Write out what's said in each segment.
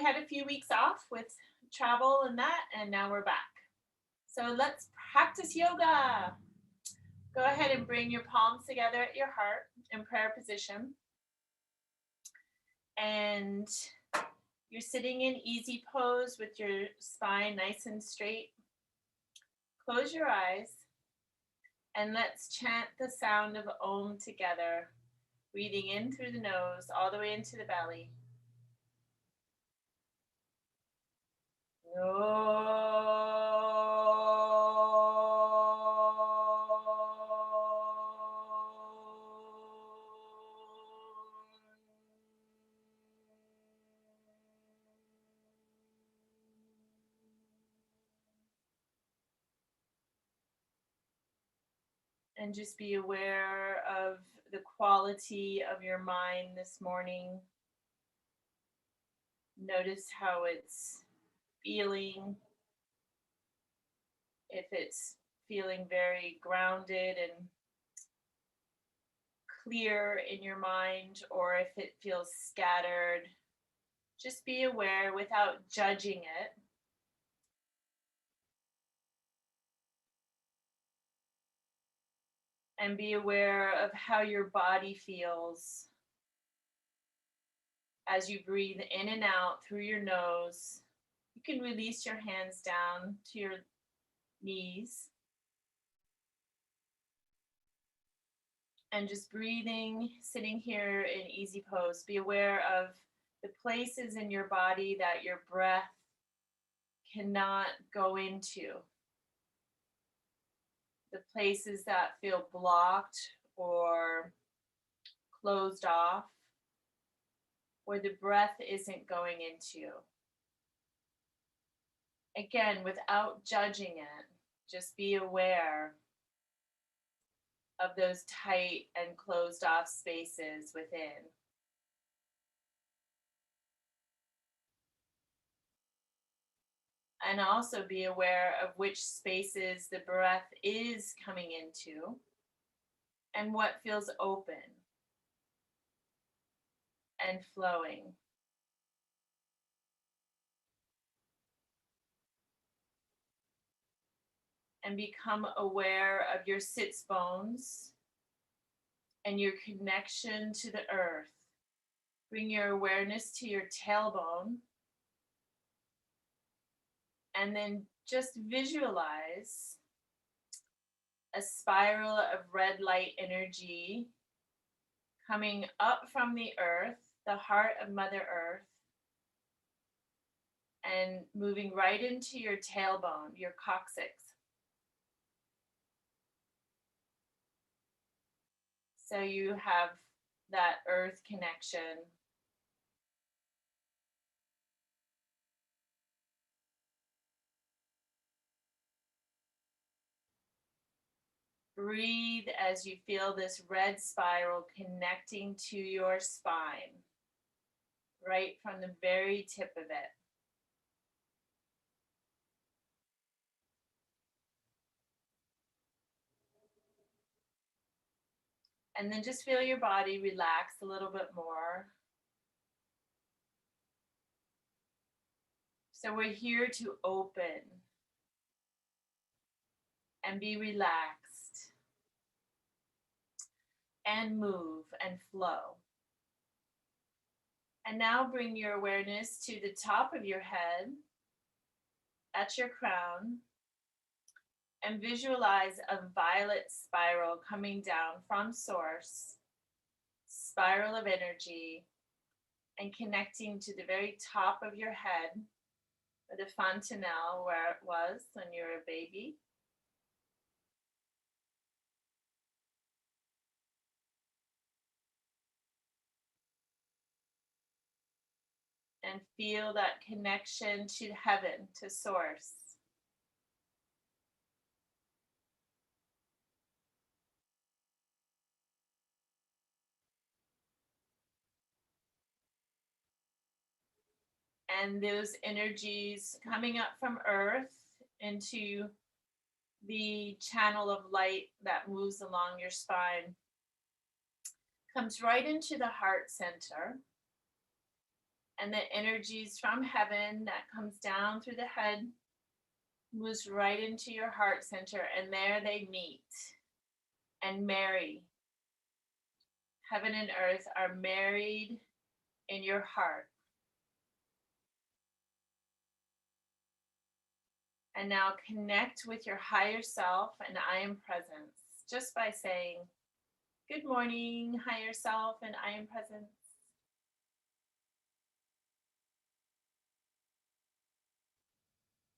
had a few weeks off with travel and that, and now we're back. So let's practice yoga. Go ahead and bring your palms together at your heart in prayer position. And you're sitting in easy pose with your spine nice and straight. Close your eyes and let's chant the sound of Om together, breathing in through the nose all the way into the belly. And just be aware of the quality of your mind this morning. Notice how it's feeling. If it's feeling very grounded and clear in your mind, or if it feels scattered, just be aware without judging it. And be aware of how your body feels as you breathe in and out through your nose. You can release your hands down to your knees. And just breathing, sitting here in easy pose. Be aware of the places in your body that your breath cannot go into. The places that feel blocked or closed off, where the breath isn't going into. Again, without judging it, just be aware of those tight and closed off spaces within. And also be aware of which spaces the breath is coming into and what feels open and flowing. And become aware of your sits bones and your connection to the earth. Bring your awareness to your tailbone. And then just visualize a spiral of red light energy coming up from the earth, the heart of Mother Earth, and moving right into your tailbone, your coccyx. So you have that earth connection. Breathe as you feel this red spiral connecting to your spine, right from the very tip of it. And then just feel your body relax a little bit more. So we're here to open and be relaxed and move and flow. And now bring your awareness to the top of your head, at your crown, and visualize a violet spiral coming down from source, spiral of energy, and connecting to the very top of your head, or the fontanelle where it was when you were a baby. And feel that connection to heaven, to source. And those energies coming up from earth into the channel of light that moves along your spine comes right into the heart center. And the energies from heaven that comes down through the head moves right into your heart center, and there they meet and marry. Heaven and earth are married in your heart. And now connect with your higher self and I am presence just by saying, good morning, higher self and I am presence.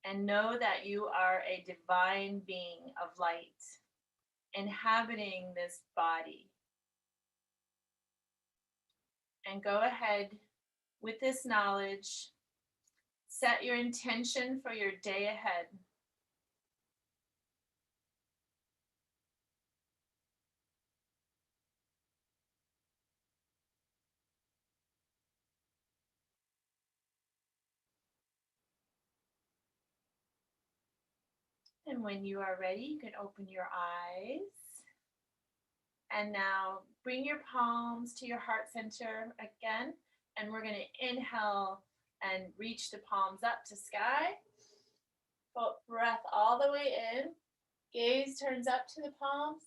And know that you are a divine being of light, inhabiting this body. And go ahead with this knowledge. Set your intention for your day ahead. And when you are ready, you can open your eyes. And now bring your palms to your heart center again. And we're going to inhale and reach the palms up to sky. Full breath all the way in. Gaze turns up to the palms.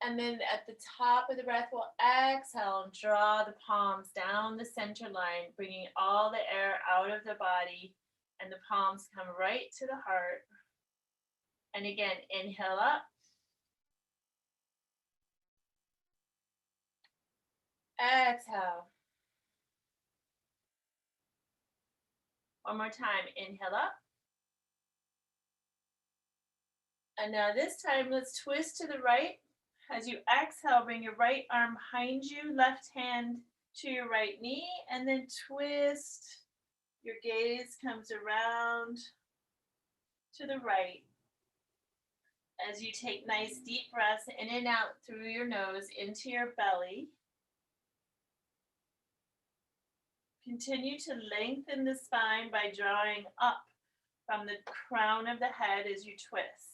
And then at the top of the breath, we'll exhale and draw the palms down the center line, bringing all the air out of the body. And the palms come right to the heart. And again, inhale up. Exhale. One more time, inhale up. And now this time, let's twist to the right. As you exhale, bring your right arm behind you, left hand to your right knee, and then twist. Your gaze comes around to the right. As you take nice deep breaths in and out through your nose into your belly. Continue to lengthen the spine by drawing up from the crown of the head as you twist.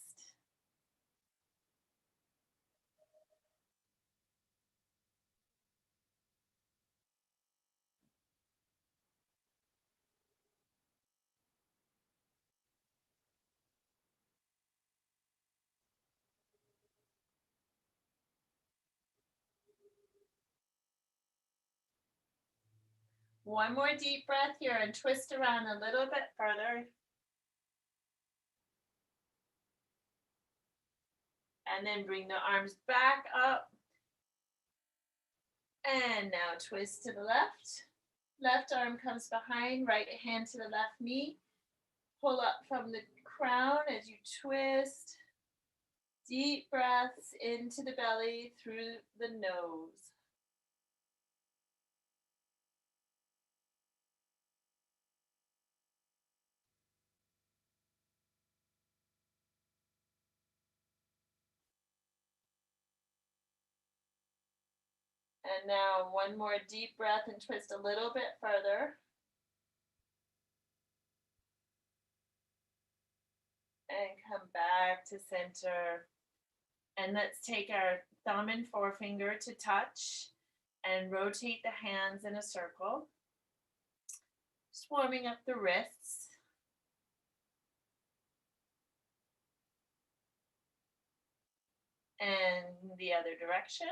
One more deep breath here and twist around a little bit further. And then bring the arms back up. And now twist to the left. Left arm comes behind, right hand to the left knee. Pull up from the crown as you twist. Deep breaths into the belly through the nose. And now one more deep breath and twist a little bit further. And come back to center. And let's take our thumb and forefinger to touch and rotate the hands in a circle. Just warming up the wrists. And the other direction.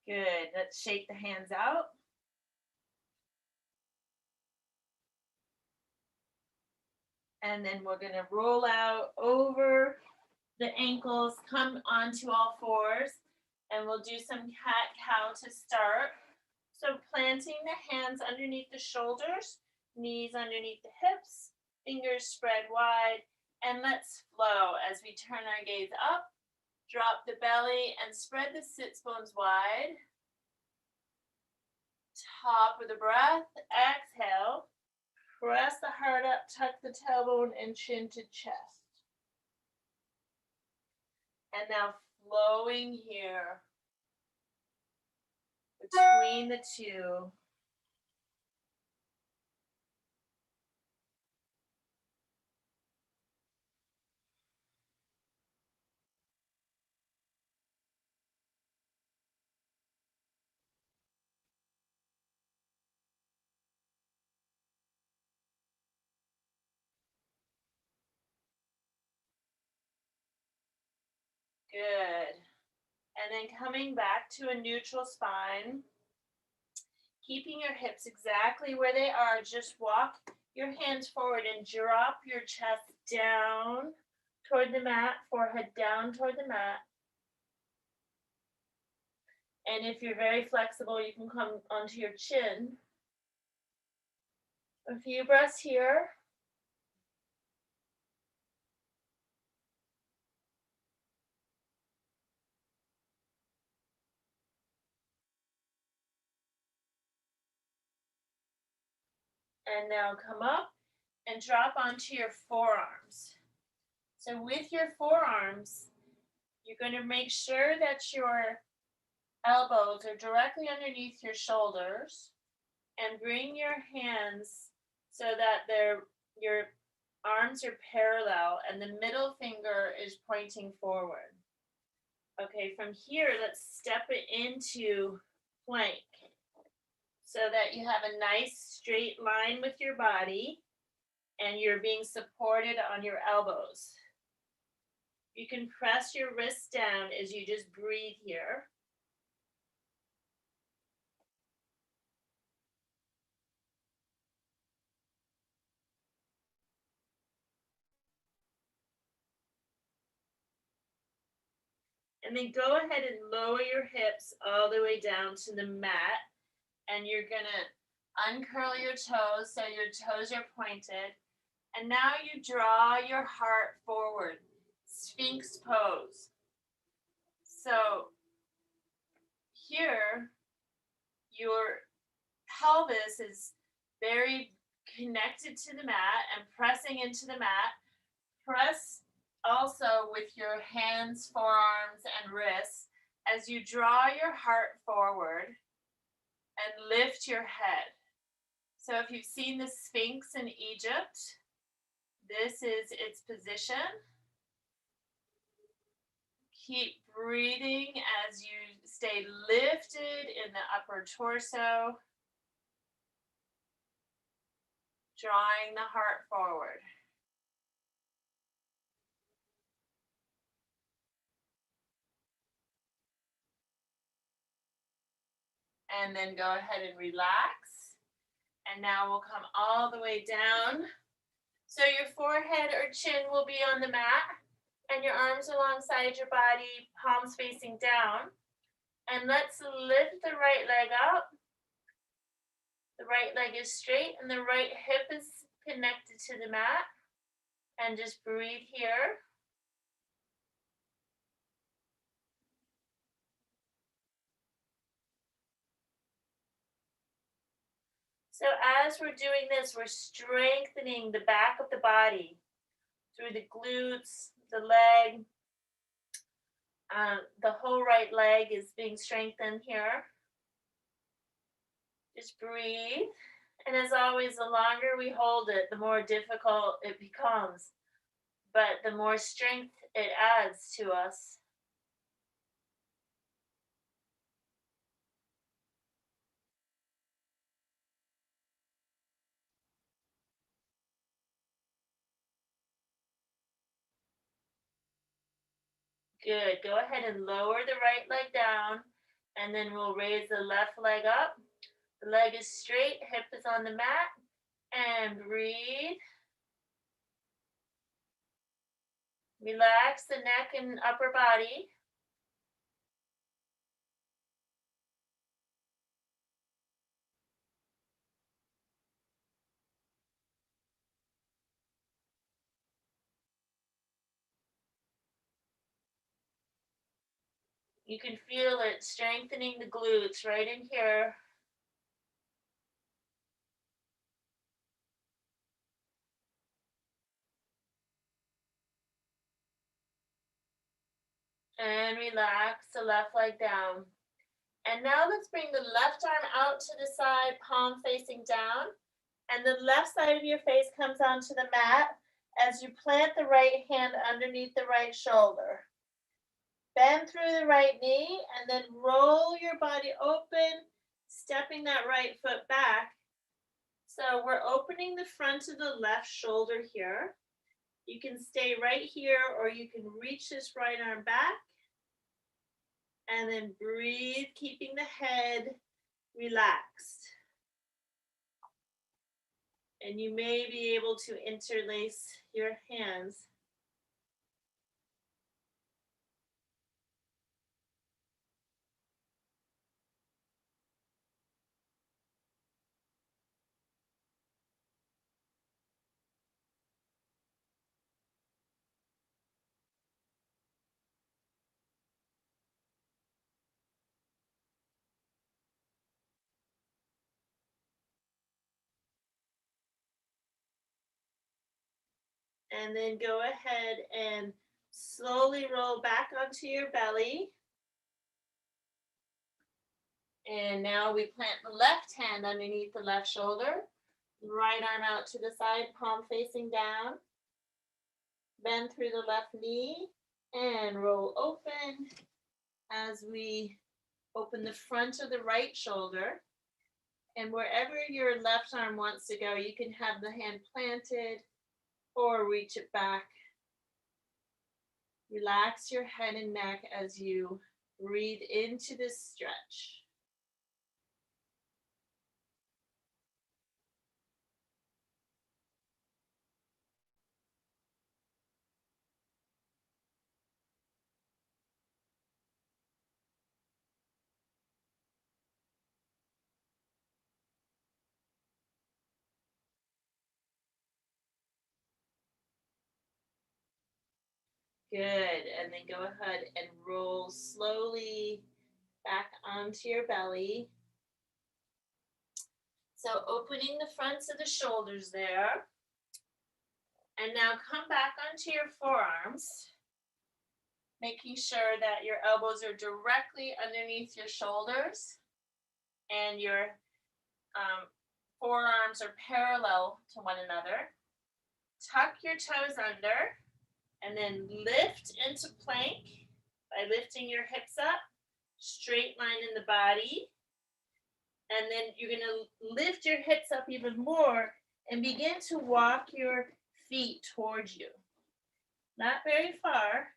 Good. Let's shake the hands out. And then we're going to roll out over the ankles, come onto all fours, and we'll do some cat-cow to start. So planting the hands underneath the shoulders, knees underneath the hips, fingers spread wide, and let's flow as we turn our gaze up, drop the belly, and spread the sits bones wide. Top of the breath, exhale. Press the heart up, tuck the tailbone and chin to chest. And now flowing here between the two. Good. And then coming back to a neutral spine, keeping your hips exactly where they are. Just walk your hands forward and drop your chest down toward the mat, forehead down toward the mat. And if you're very flexible, you can come onto your chin. A few breaths here. And now come up and drop onto your forearms. So with your forearms, you're going to make sure that your elbows are directly underneath your shoulders, and bring your hands so that your arms are parallel and the middle finger is pointing forward. Okay, from here, let's step it into plank so that you have a nice straight line with your body and you're being supported on your elbows. You can press your wrists down as you just breathe here. And then go ahead and lower your hips all the way down to the mat. And you're gonna uncurl your toes so your toes are pointed. And now you draw your heart forward, Sphinx Pose. So here, your pelvis is very connected to the mat and pressing into the mat. Press also with your hands, forearms, and wrists as you draw your heart forward and lift your head. So if you've seen the Sphinx in Egypt, this is its position. Keep breathing as you stay lifted in the upper torso, drawing the heart forward. And then go ahead and relax. And now we'll come all the way down. So your forehead or chin will be on the mat and your arms alongside your body, palms facing down. And let's lift the right leg up. The right leg is straight and the right hip is connected to the mat. And just breathe here. So as we're doing this, we're strengthening the back of the body through the glutes, the leg. The whole right leg is being strengthened here. Just breathe. And as always, the longer we hold it, the more difficult it becomes. But the more strength it adds to us. Good. Go ahead and lower the right leg down. And then we'll raise the left leg up. The leg is straight, hip is on the mat. And breathe. Relax the neck and upper body. You can feel it strengthening the glutes right in here. And relax the left leg down. And now let's bring the left arm out to the side, palm facing down. And the left side of your face comes onto the mat as you plant the right hand underneath the right shoulder. Bend through the right knee and then roll your body open, stepping that right foot back. So we're opening the front of the left shoulder here. You can stay right here or you can reach this right arm back. And then breathe, keeping the head relaxed. And you may be able to interlace your hands. And then go ahead and slowly roll back onto your belly. And now we plant the left hand underneath the left shoulder. Right arm out to the side, palm facing down. Bend through the left knee and roll open as we open the front of the right shoulder. And wherever your left arm wants to go, you can have the hand planted or reach it back. Relax your head and neck as you breathe into this stretch. Good, and then go ahead and roll slowly back onto your belly. So opening the fronts of the shoulders there. And now come back onto your forearms, making sure that your elbows are directly underneath your shoulders and your forearms are parallel to one another. Tuck your toes under and then lift into plank by lifting your hips up, straight line in the body. And then you're going to lift your hips up even more and begin to walk your feet towards you. Not very far.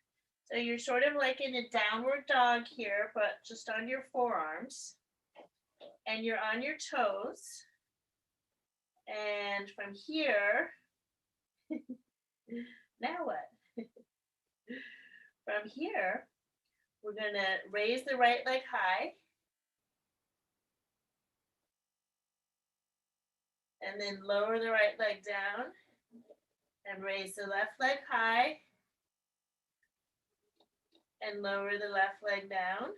So you're sort of like in a downward dog here, but just on your forearms. And you're on your toes. And from here, now what? From here, we're going to raise the right leg high. And then lower the right leg down. And raise the left leg high. And lower the left leg down.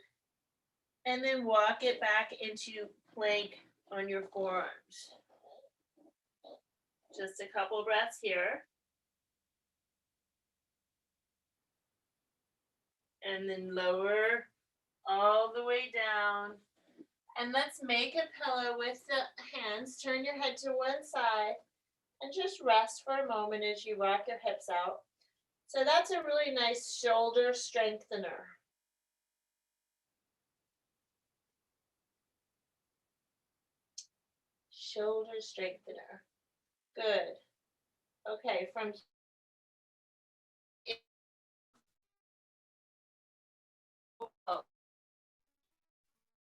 And then walk it back into plank on your forearms. Just a couple breaths here. And then lower all the way down. And let's make a pillow with the hands. Turn your head to one side and just rest for a moment as you rock your hips out. So that's a really nice shoulder strengthener. Shoulder strengthener. Good. Okay, from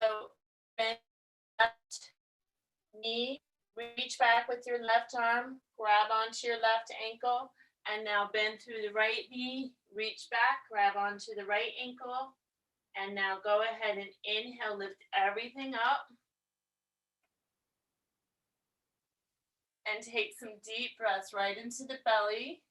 so bend left knee, reach back with your left arm, grab onto your left ankle, and now bend through the right knee, reach back, grab onto the right ankle, and now go ahead and inhale, lift everything up. And take some deep breaths right into the belly.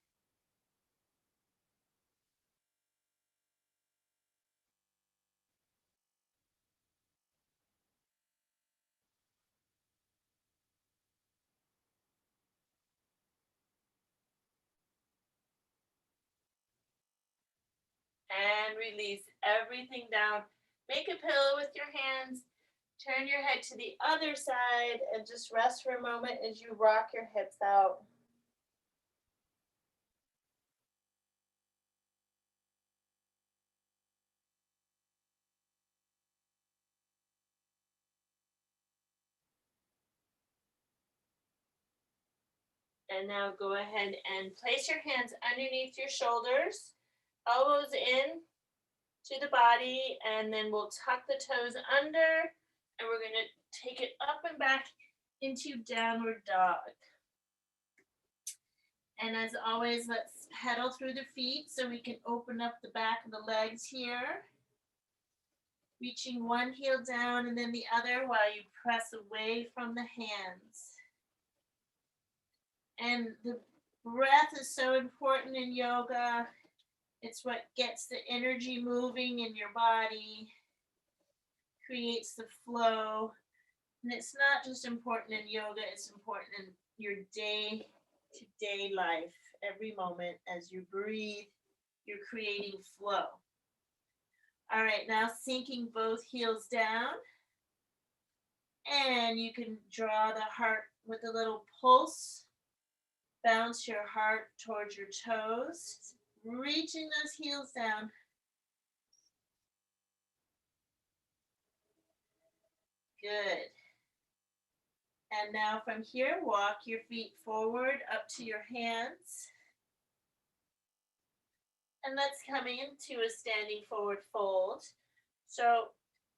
And release everything down. Make a pillow with your hands. Turn your head to the other side and just rest for a moment as you rock your hips out. And now go ahead and place your hands underneath your shoulders, elbows in to the body, and then we'll tuck the toes under, and we're going to take it up and back into downward dog. And as always, let's pedal through the feet so we can open up the back of the legs here. Reaching one heel down and then the other while you press away from the hands. And the breath is so important in yoga. It's what gets the energy moving in your body, creates the flow. And it's not just important in yoga, it's important in your day-to-day life. Every moment as you breathe, you're creating flow. All right, now sinking both heels down. And you can draw the heart with a little pulse. Bounce your heart towards your toes. Reaching those heels down. Good. And now from here, walk your feet forward up to your hands. And let's come into a standing forward fold. So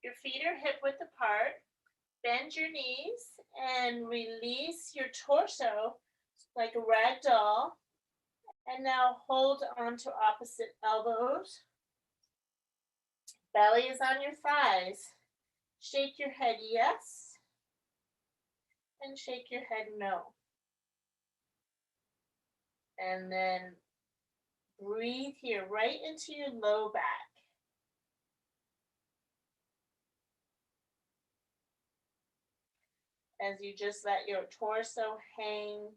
your feet are hip width apart. Bend your knees and release your torso like a rag doll. And now hold on to opposite elbows. Belly is on your thighs. Shake your head yes. And shake your head no. And then breathe here right into your low back. As you just let your torso hang.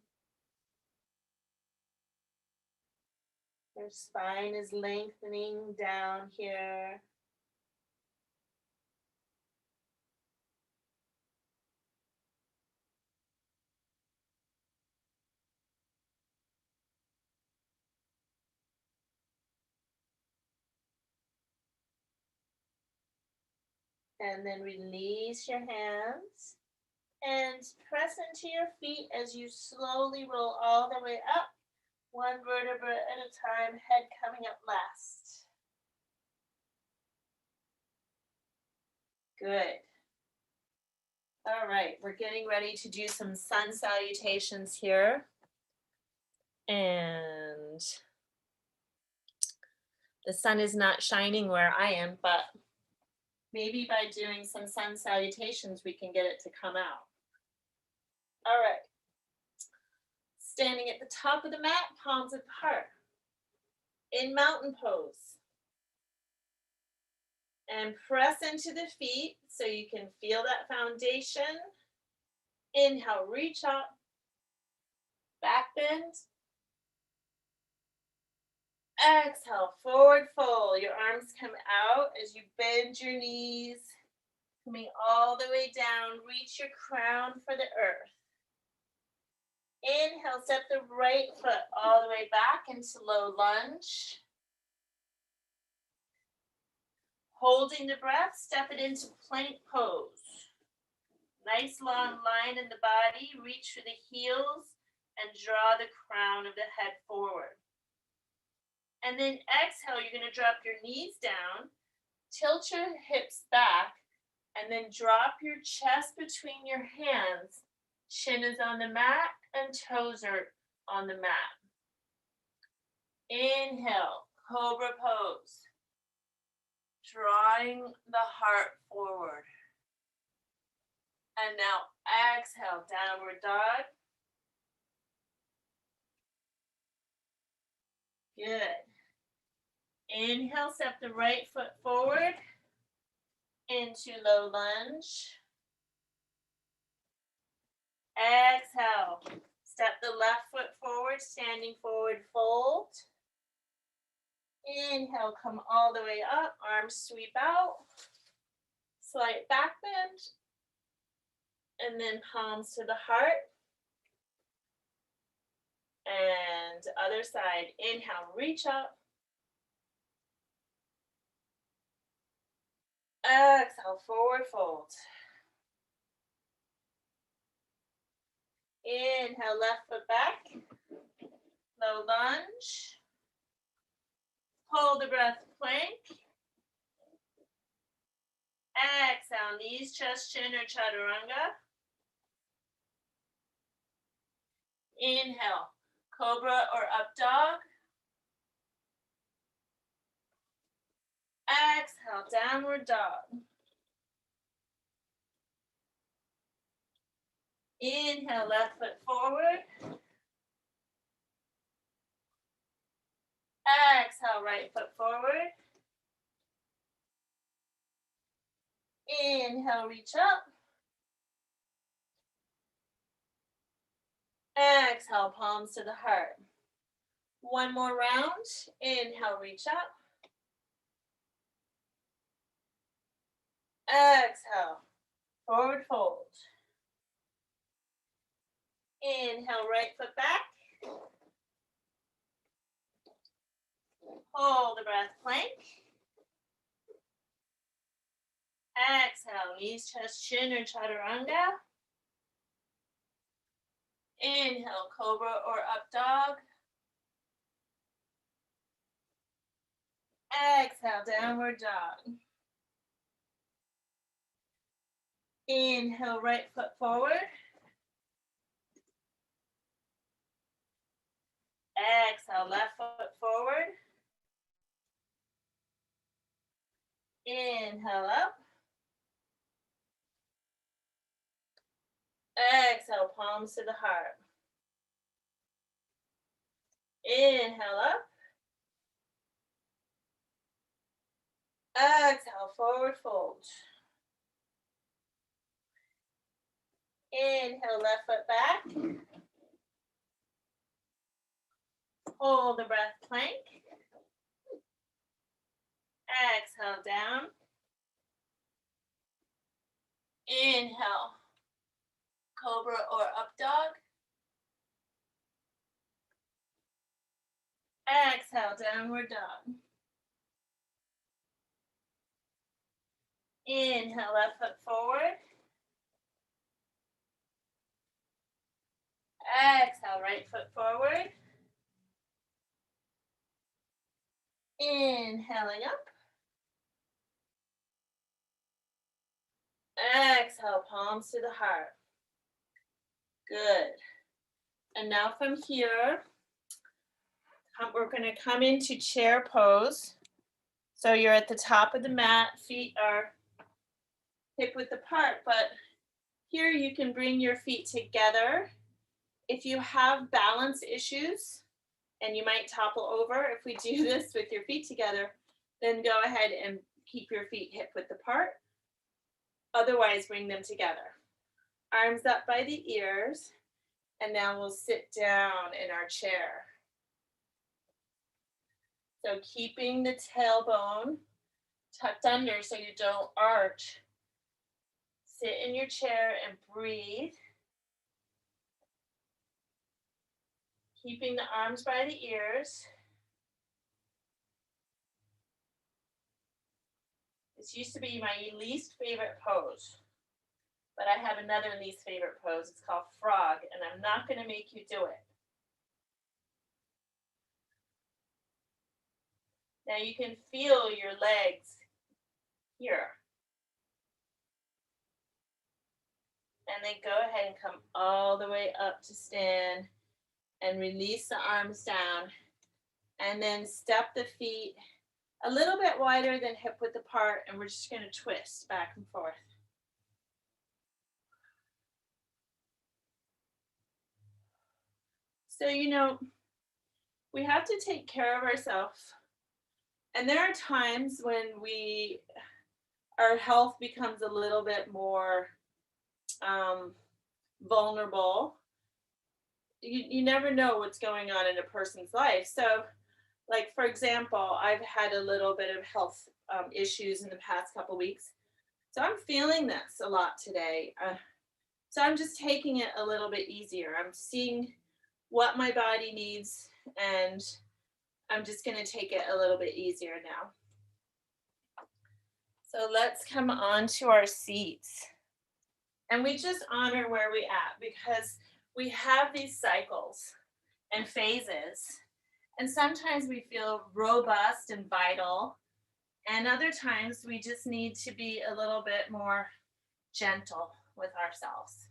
Your spine is lengthening down here. And then release your hands and press into your feet as you slowly roll all the way up, one vertebra at a time, head coming up last. Good. All right, we're getting ready to do some sun salutations here. And the sun is not shining where I am, but maybe by doing some sun salutations, we can get it to come out. All right. Standing at the top of the mat, palms apart. In mountain pose. And press into the feet so you can feel that foundation. Inhale, reach up. Back bend. Exhale, forward fold. Your arms come out as you bend your knees. Coming all the way down, reach your crown for the earth. Inhale, step the right foot all the way back into low lunge. Holding the breath, step it into plank pose. Nice long line in the body, reach for the heels and draw the crown of the head forward. And then exhale, you're going to drop your knees down, tilt your hips back, and then drop your chest between your hands. Chin is on the mat and toes are on the mat. Inhale, cobra pose. Drawing the heart forward. And now exhale, downward dog. Good. Inhale, step the right foot forward into low lunge. Exhale, step the left foot forward, standing forward fold. Inhale, come all the way up, arms sweep out. Slight back bend. And then palms to the heart. And other side, inhale, reach up. Exhale, forward fold. Inhale, left foot back. Low lunge. Hold the breath, plank. Exhale, knees, chest, chin, or chaturanga. Inhale, cobra or up dog. Exhale, downward dog. Inhale, left foot forward. Exhale, right foot forward. Inhale, reach up. Exhale, palms to the heart. One more round. Inhale, reach up. Exhale, forward fold. Inhale, right foot back. Hold the breath, plank. Exhale, knees, chest, chin, or chaturanga. Inhale, cobra or up dog. Exhale, downward dog. Inhale, right foot forward. Exhale, left foot forward. Inhale up. Exhale, palms to the heart. Inhale up. Exhale, forward fold. Inhale, left foot back. Hold the breath, plank. Exhale, down. Inhale, cobra or up dog. Exhale, downward dog. Inhale, left foot forward. Exhale, right foot forward. Inhaling up. Exhale, palms to the heart. Good. And now from here, we're going to come into chair pose. So you're at the top of the mat, feet are hip width apart, but here you can bring your feet together. If you have balance issues, and you might topple over if we do this with your feet together, then go ahead and keep your feet hip width apart. Otherwise, bring them together. Arms up by the ears, and now we'll sit down in our chair. So keeping the tailbone tucked under so you don't arch. Sit in your chair and breathe. Keeping the arms by the ears. This used to be my least favorite pose, but I have another least favorite pose. It's called frog, and I'm not going to make you do it. Now you can feel your legs here. And then go ahead and come all the way up to stand and release the arms down. And then step the feet a little bit wider than hip width apart, and we're just going to twist back and forth. So, we have to take care of ourselves. And there are times when our health becomes a little bit more vulnerable. You never know what's going on in a person's life. So, like, for example, I've had a little bit of health issues in the past couple weeks. So I'm feeling this a lot today. So I'm just taking it a little bit easier. I'm seeing what my body needs, and I'm just going to take it a little bit easier now. So let's come on to our seats. And we just honor where we're at, because we have these cycles and phases. And sometimes we feel robust and vital. And other times we just need to be a little bit more gentle with ourselves.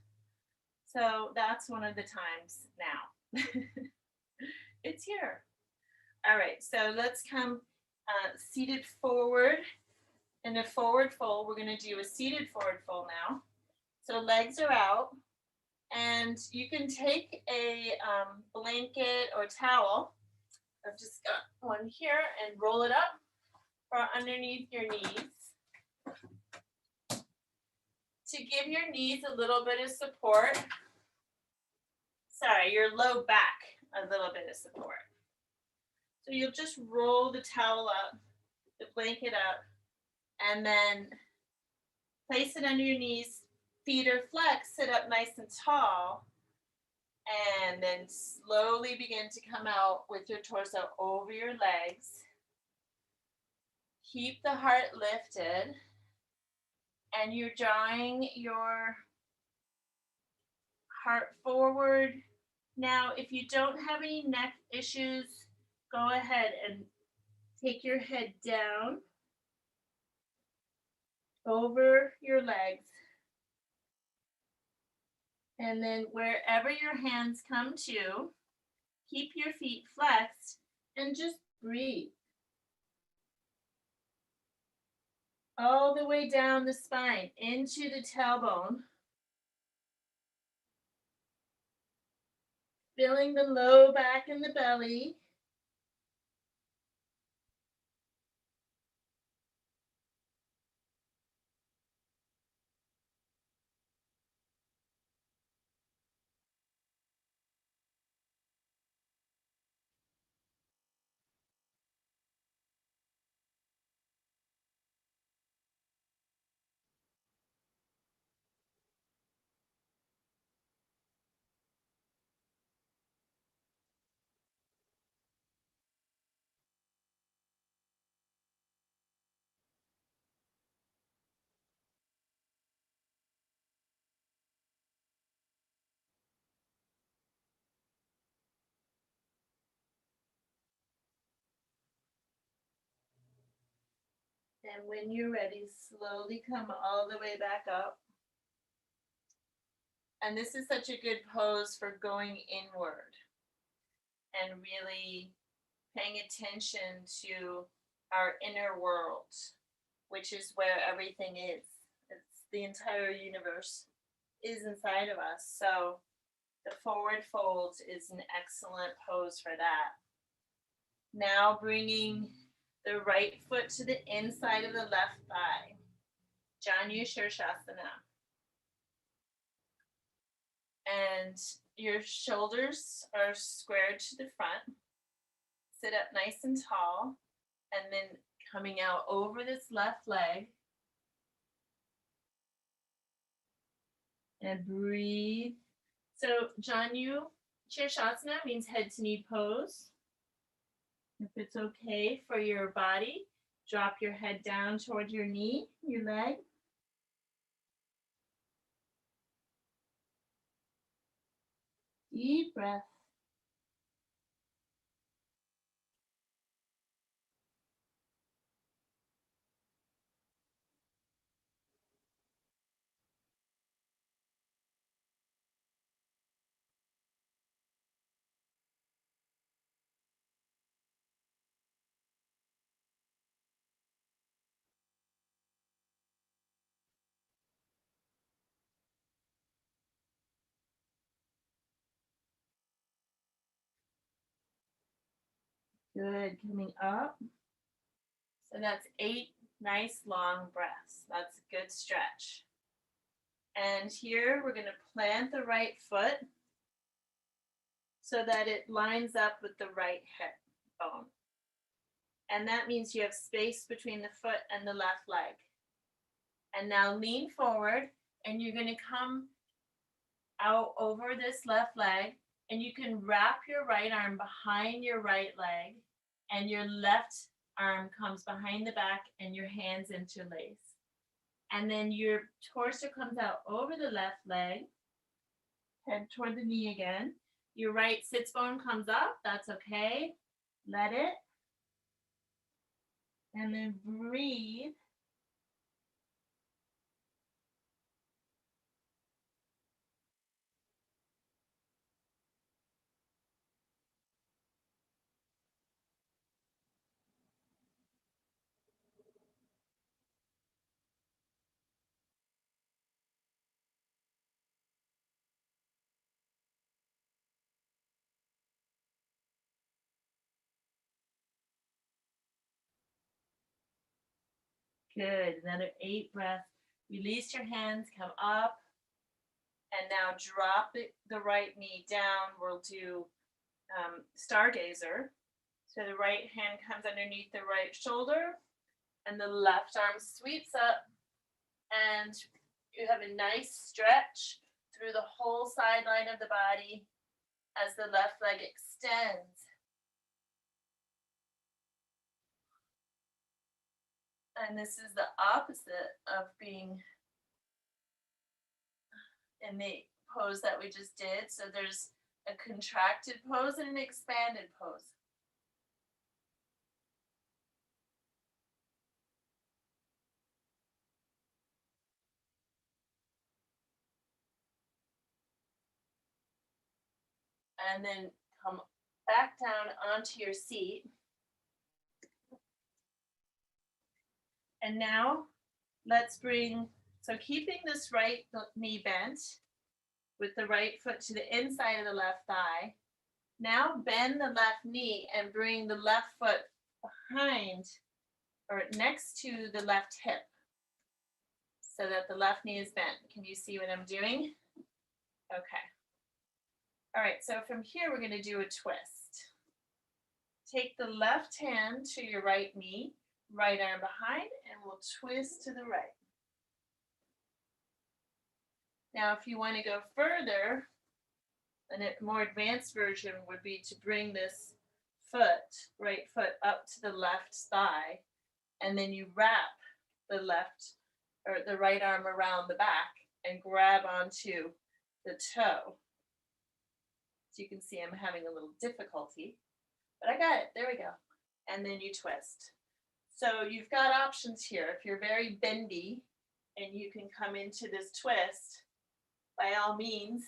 So that's one of the times now. It's here. All right, so let's come seated forward. In a forward fold, we're going to do a seated forward fold now. So legs are out, and you can take a blanket or towel. I've just got one here, and roll it up or underneath your knees to give your knees a little bit of support. Sorry, your low back a little bit of support. So you'll just roll the towel up, the blanket up, and then place it under your knees. Feet are flexed, sit up nice and tall, and then slowly begin to come out with your torso over your legs. Keep the heart lifted, and you're drawing your heart forward. Now, if you don't have any neck issues, go ahead and take your head down over your legs. And then wherever your hands come to, keep your feet flexed and just breathe. All the way down the spine, into the tailbone. Filling the low back and the belly. And when you're ready, slowly come all the way back up. And this is such a good pose for going inward and really paying attention to our inner world, which is where everything is. It's the entire universe is inside of us. So the forward fold is an excellent pose for that. Now bringing the right foot to the inside of the left thigh. Janu Shirshasana. And your shoulders are squared to the front. Sit up nice and tall. And then coming out over this left leg. And breathe. So Janu Shirshasana means head to knee pose. If it's okay for your body, drop your head down toward your knee, your leg. Deep breath. Good, coming up. So that's 8 nice long breaths. That's a good stretch. And here we're going to plant the right foot so that it lines up with the right hip bone. And that means you have space between the foot and the left leg. And now lean forward, and you're going to come out over this left leg, and you can wrap your right arm behind your right leg, and your left arm comes behind the back, and your hands interlace. And then your torso comes out over the left leg, head toward the knee again. Your right sits bone comes up, that's okay. Let it. And then breathe. Good. Another 8 breaths. Release your hands, come up. And now drop the right knee down. We'll do Stargazer. So the right hand comes underneath the right shoulder and the left arm sweeps up, and you have a nice stretch through the whole sideline of the body as the left leg extends. And this is the opposite of being in the pose that we just did. So there's a contracted pose and an expanded pose. And then come back down onto your seat. And now let's bring, so keeping this right knee bent with the right foot to the inside of the left thigh. Now bend the left knee and bring the left foot behind or next to the left hip so that the left knee is bent. Can you see what I'm doing? Okay. All right, so from here, we're gonna do a twist. Take the left hand to your right knee, right arm behind, and we'll twist to the right. Now, if you want to go further, a more advanced version would be to bring this foot, right foot, up to the left thigh, and then you wrap the left or the right arm around the back and grab onto the toe. So you can see I'm having a little difficulty, but I got it. There we go. And then you twist. So you've got options here. If you're very bendy and you can come into this twist, by all means,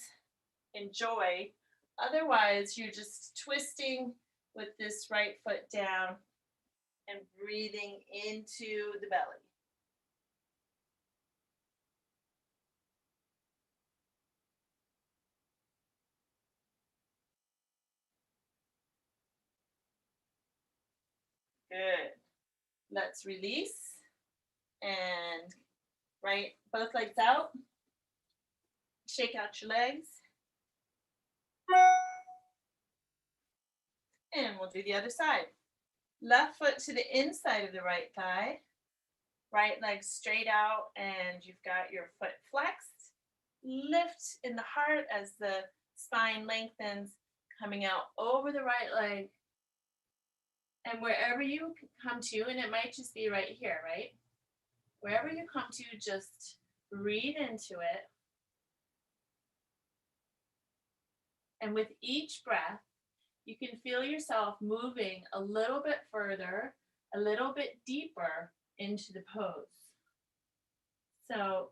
enjoy. Otherwise, you're just twisting with this right foot down and breathing into the belly. Good. Let's release and right, both legs out. Shake out your legs. And we'll do the other side. Left foot to the inside of the right thigh. Right leg straight out, and you've got your foot flexed. Lift in the heart as the spine lengthens, coming out over the right leg. And wherever you come to, and it might just be right here, right? Wherever you come to, just breathe into it. And with each breath, you can feel yourself moving a little bit further, a little bit deeper into the pose. So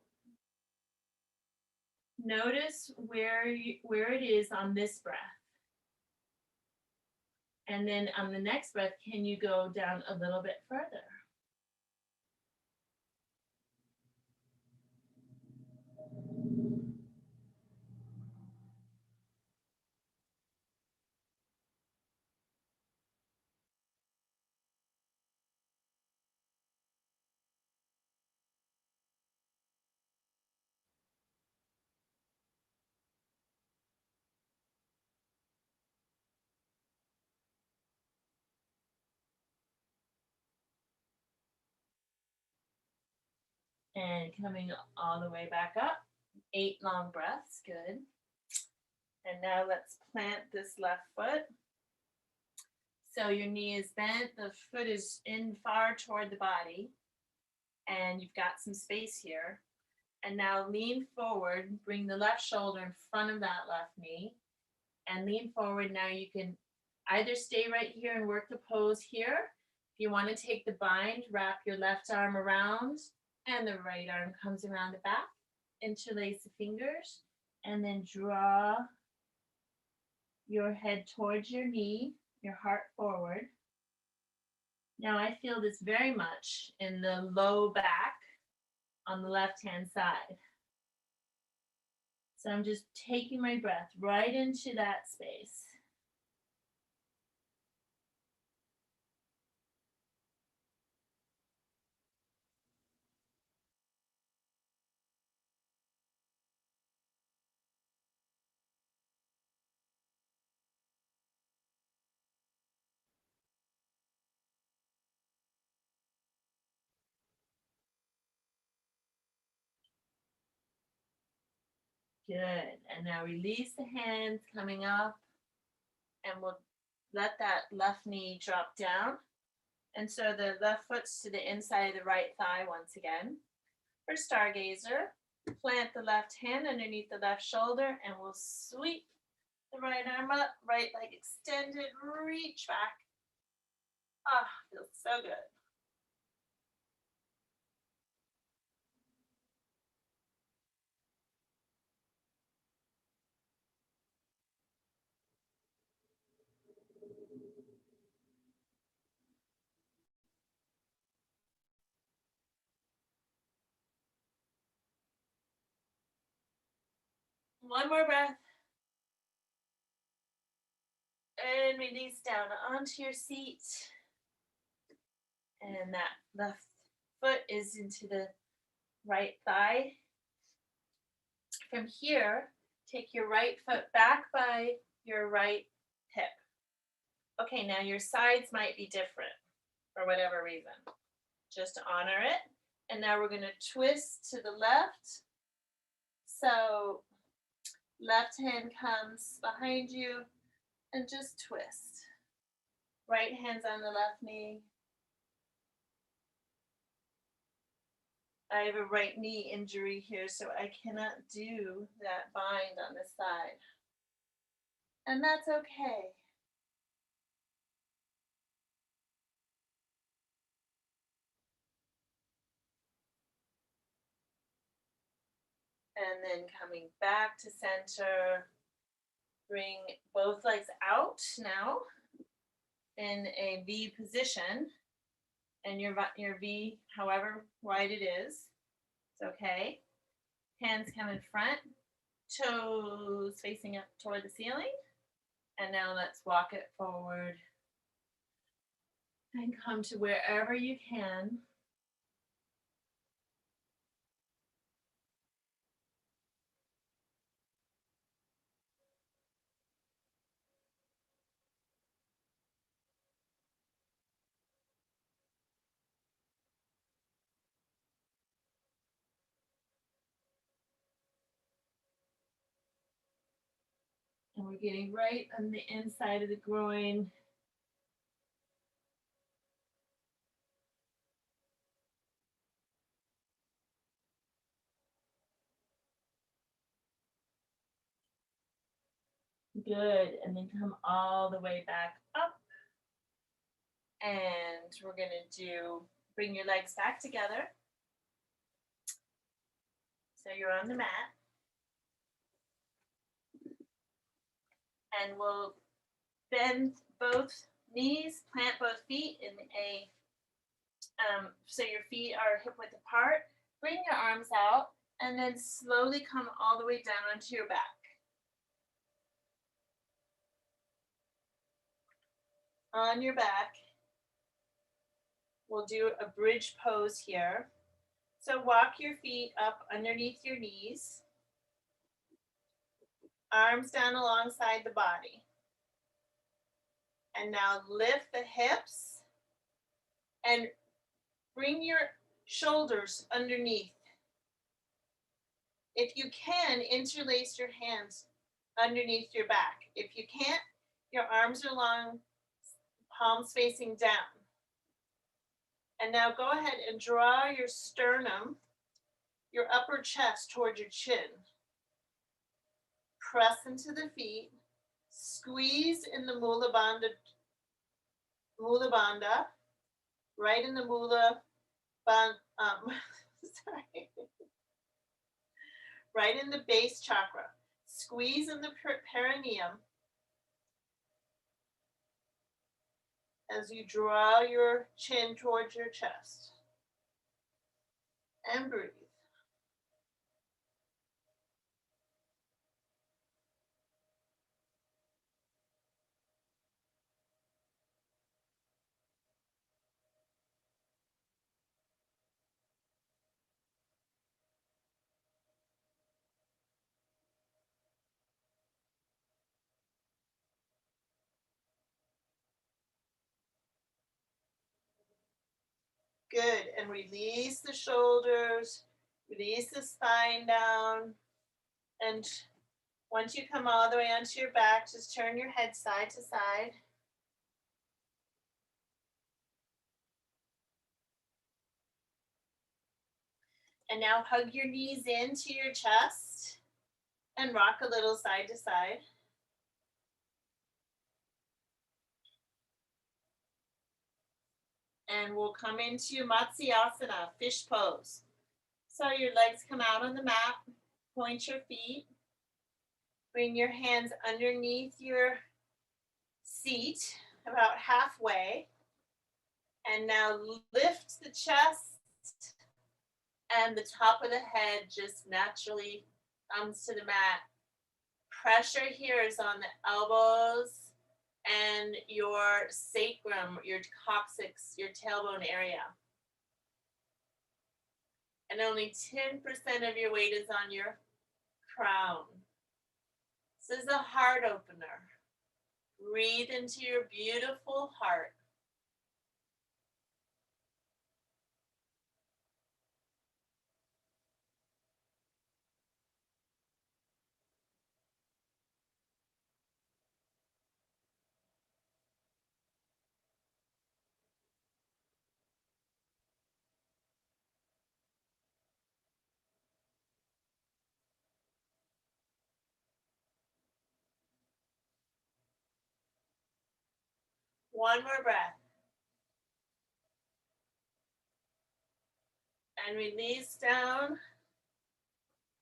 notice where it is on this breath. And then on the next breath, can you go down a little bit further? And coming all the way back up. 8 long breaths, good. And now let's plant this left foot. So your knee is bent, the foot is in far toward the body, and you've got some space here. And now lean forward, bring the left shoulder in front of that left knee, and lean forward. Now you can either stay right here and work the pose here. If You want to take the bind, wrap your left arm around, and the right arm comes around the back. Interlace the fingers, and then draw your head towards your knee, your heart forward. Now I feel this very much in the low back on the left-hand side. So I'm just taking my breath right into that space. Good. And now release the hands coming up, and we'll let that left knee drop down. And so the left foot's to the inside of the right thigh once again. For Stargazer, plant the left hand underneath the left shoulder, and we'll sweep the right arm up, right leg extended, reach back. Ah, feels so good. One more breath. And release down onto your seat. And that left foot is into the right thigh. From here, take your right foot back by your right hip. Okay, now your sides might be different for whatever reason. Just honor it. And now we're going to twist to the left. So left hand comes behind you and just twist. Right hand's on the left knee. I have a right knee injury here, so I cannot do that bind on this side. And that's okay. And then coming back to center, bring both legs out now in a V position. And your V, however wide it is, it's okay. Hands come in front, toes facing up toward the ceiling. And now let's walk it forward and come to wherever you can. And we're getting right on the inside of the groin. Good. And then come all the way back up. And we're going to bring your legs back together. So you're on the mat. And we'll bend both knees, plant both feet in a, so your feet are hip width apart. Bring your arms out and then slowly come all the way down onto your back. On your back, we'll do a bridge pose here. So walk your feet up underneath your knees. Arms down alongside the body. And now lift the hips and bring your shoulders underneath. If you can, interlace your hands underneath your back. If you can't, your arms are long, palms facing down. And now go ahead and draw your sternum, your upper chest toward your chin. Press into the feet, squeeze in the Mula Bandha, right in the mula, sorry, right in the base chakra. Squeeze in the perineum as you draw your chin towards your chest. And breathe. Good. And release the shoulders, release the spine down. And once you come all the way onto your back, just turn your head side to side. And now hug your knees into your chest and rock a little side to side. And we'll come into Matsuyasana, fish pose. So your legs come out on the mat, point your feet, bring your hands underneath your seat about halfway. And now lift the chest and the top of the head just naturally comes to the mat. Pressure here is on the elbows and your sacrum, your coccyx, your tailbone area. And only 10% of your weight is on your crown. This is a heart opener. Breathe into your beautiful heart. One more breath. And release down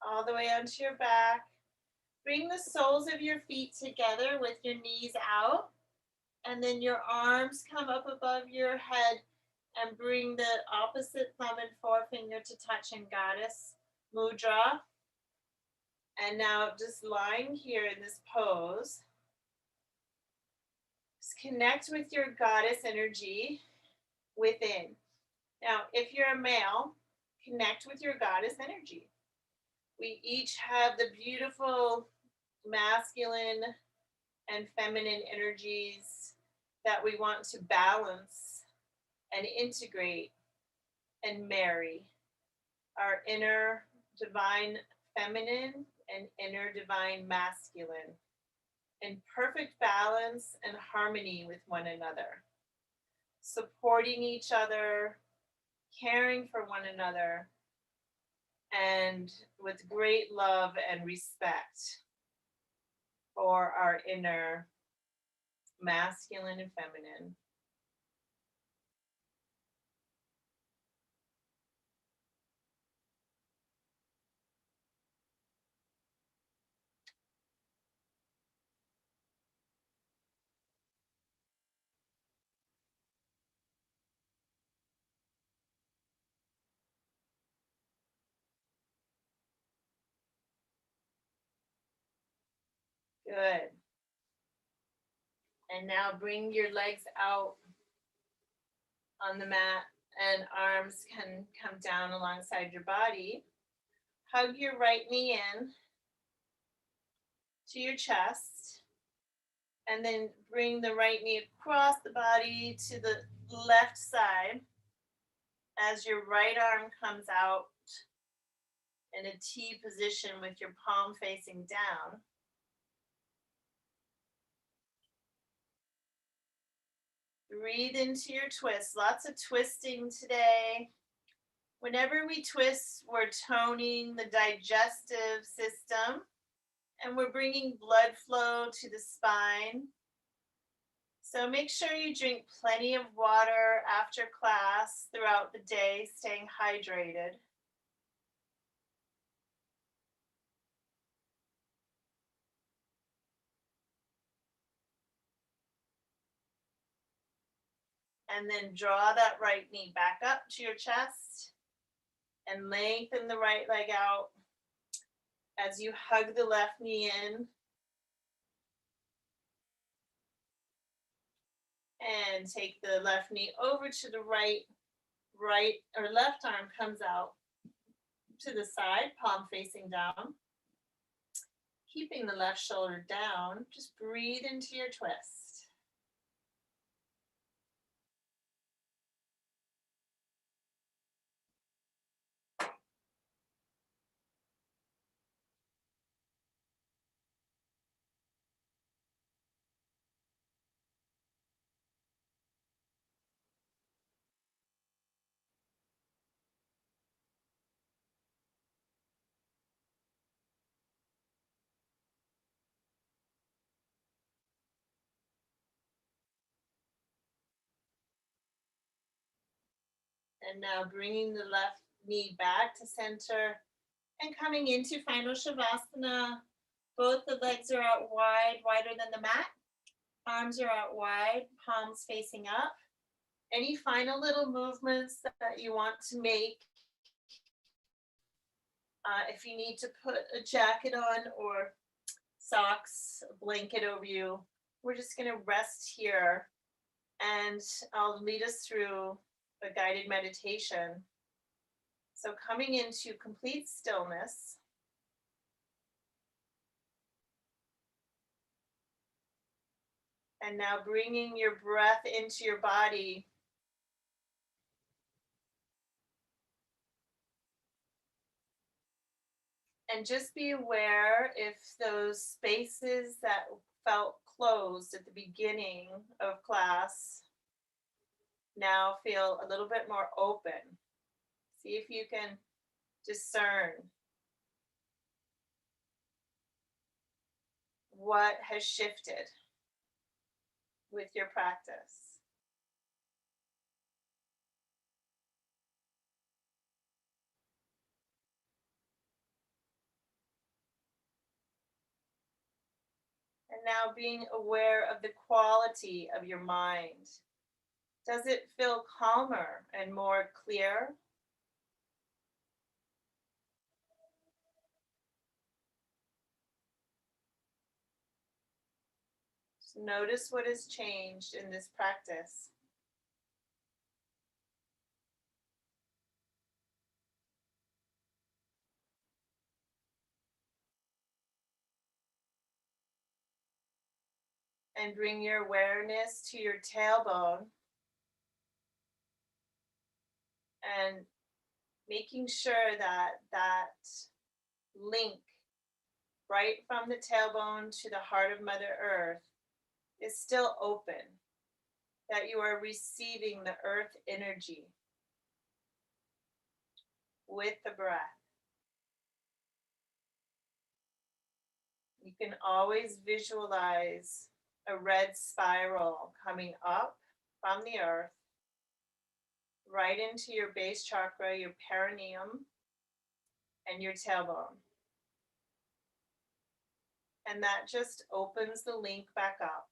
all the way onto your back. Bring the soles of your feet together with your knees out. And then your arms come up above your head and bring the opposite thumb and forefinger to touch in goddess mudra. And now just lying here in this pose, just connect with your goddess energy within. Now, if you're a male, connect with your goddess energy. We each have the beautiful masculine and feminine energies that we want to balance and integrate and marry. Our inner divine feminine and inner divine masculine in perfect balance and harmony with one another, supporting each other, caring for one another, and with great love and respect for our inner masculine and feminine. Good. And now bring your legs out on the mat and arms can come down alongside your body. Hug your right knee in to your chest and then bring the right knee across the body to the left side as your right arm comes out in a T position with your palm facing down. Breathe into your twist. Lots of twisting today. Whenever we twist, we're toning the digestive system and we're bringing blood flow to the spine. So make sure you drink plenty of water after class throughout the day, staying hydrated. And then draw that right knee back up to your chest and lengthen the right leg out as you hug the left knee in. And take the left knee over to the right, or left arm comes out to the side, palm facing down. Keeping the left shoulder down, just breathe into your twist. And now bringing the left knee back to center and coming into final Shavasana. Both the legs are out wide, wider than the mat. Arms are out wide, palms facing up. Any final little movements that you want to make. If you need to put a jacket on or socks, a blanket over you, we're just going to rest here, and I'll lead us through a guided meditation. So coming into complete stillness. And now bringing your breath into your body. And just be aware if those spaces that felt closed at the beginning of class now feel a little bit more open. See if you can discern what has shifted with your practice. And now being aware of the quality of your mind. Does it feel calmer and more clear? So notice what has changed in this practice. And bring your awareness to your tailbone. And making sure that that link right from the tailbone to the heart of Mother Earth is still open. That you are receiving the earth energy with the breath. You can always visualize a red spiral coming up from the earth right into your base chakra, your perineum, and your tailbone. And that just opens the link back up.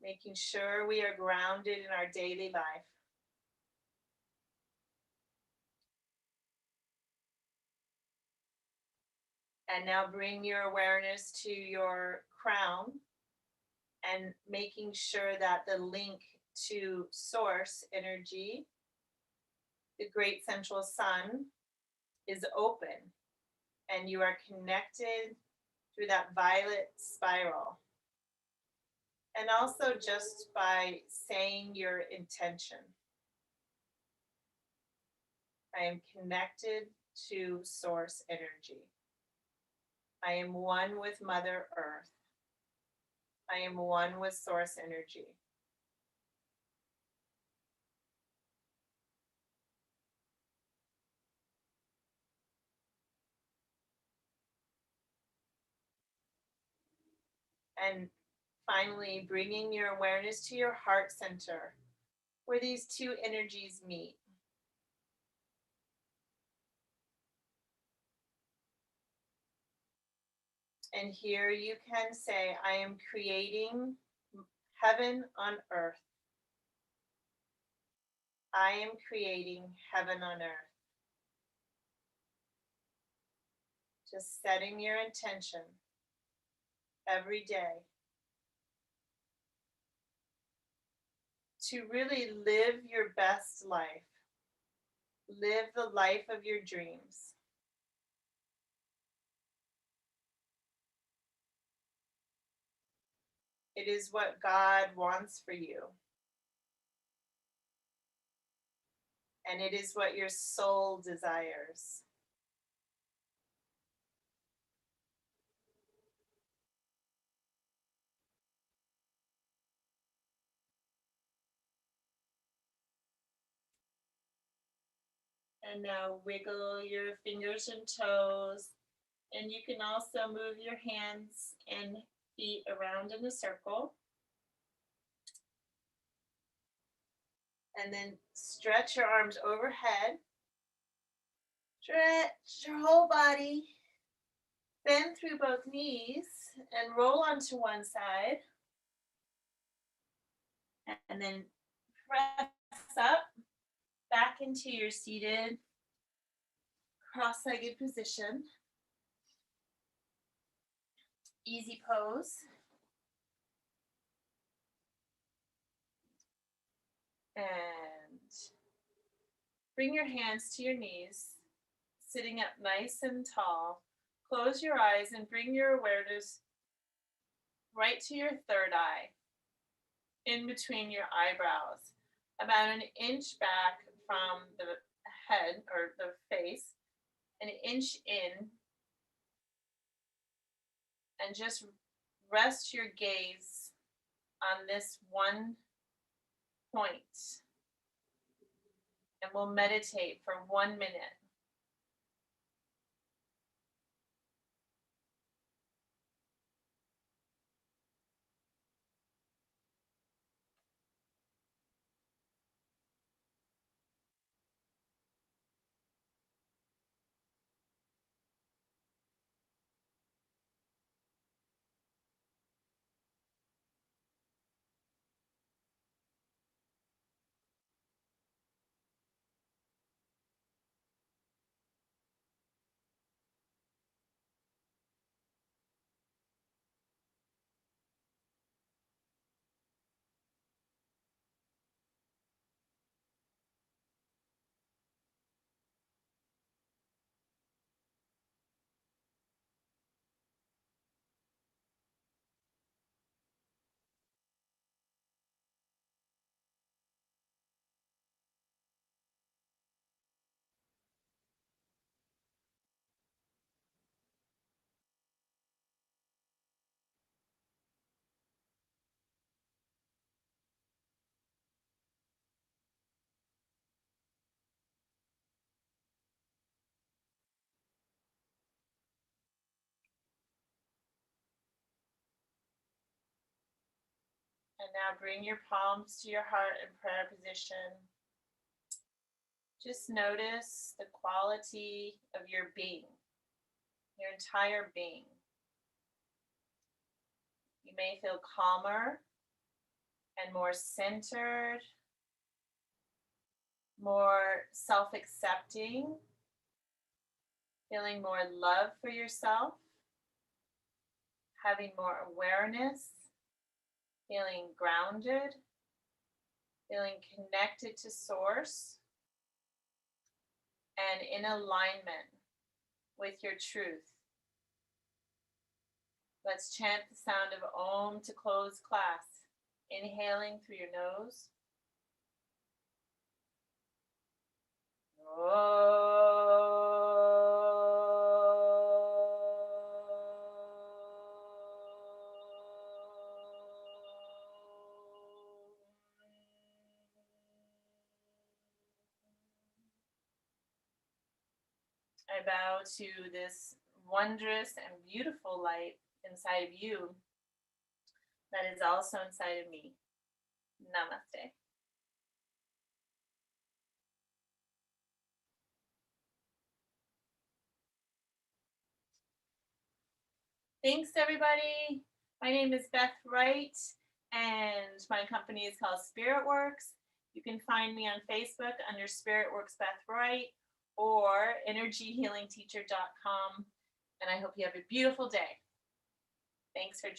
Making sure we are grounded in our daily life. And now bring your awareness to your crown and making sure that the link to source energy, the great central sun, is open and you are connected through that violet spiral. And also just by saying your intention. I am connected to source energy. I am one with Mother Earth. I am one with source energy. And finally, bringing your awareness to your heart center, where these two energies meet. And here you can say, I am creating heaven on earth. I am creating heaven on earth. Just setting your intention every day to really live your best life. Live the life of your dreams. It is what God wants for you. And it is what your soul desires. And now wiggle your fingers and toes. And you can also move your hands and feet around in a circle. And then stretch your arms overhead. Stretch your whole body. Bend through both knees and roll onto one side. And then press up back into your seated cross-legged position. Easy pose. And bring your hands to your knees, sitting up nice and tall. Close your eyes and bring your awareness right to your third eye, in between your eyebrows, about an inch back from the head or the face, an inch in, and just rest your gaze on this one point. And we'll meditate for 1 minute. And now bring your palms to your heart in prayer position. Just notice the quality of your being, your entire being. You may feel calmer and more centered, more self-accepting, feeling more love for yourself, having more awareness, feeling grounded, feeling connected to source, and in alignment with your truth. Let's chant the sound of Om to close class. Inhaling through your nose. I bow to this wondrous and beautiful light inside of you that is also inside of me. Namaste. Thanks, everybody. My name is Beth Wright, and my company is called Spirit Works. You can find me on Facebook under Spirit Works Beth Wright or energyhealingteacher.com. And I hope you have a beautiful day. Thanks for joining.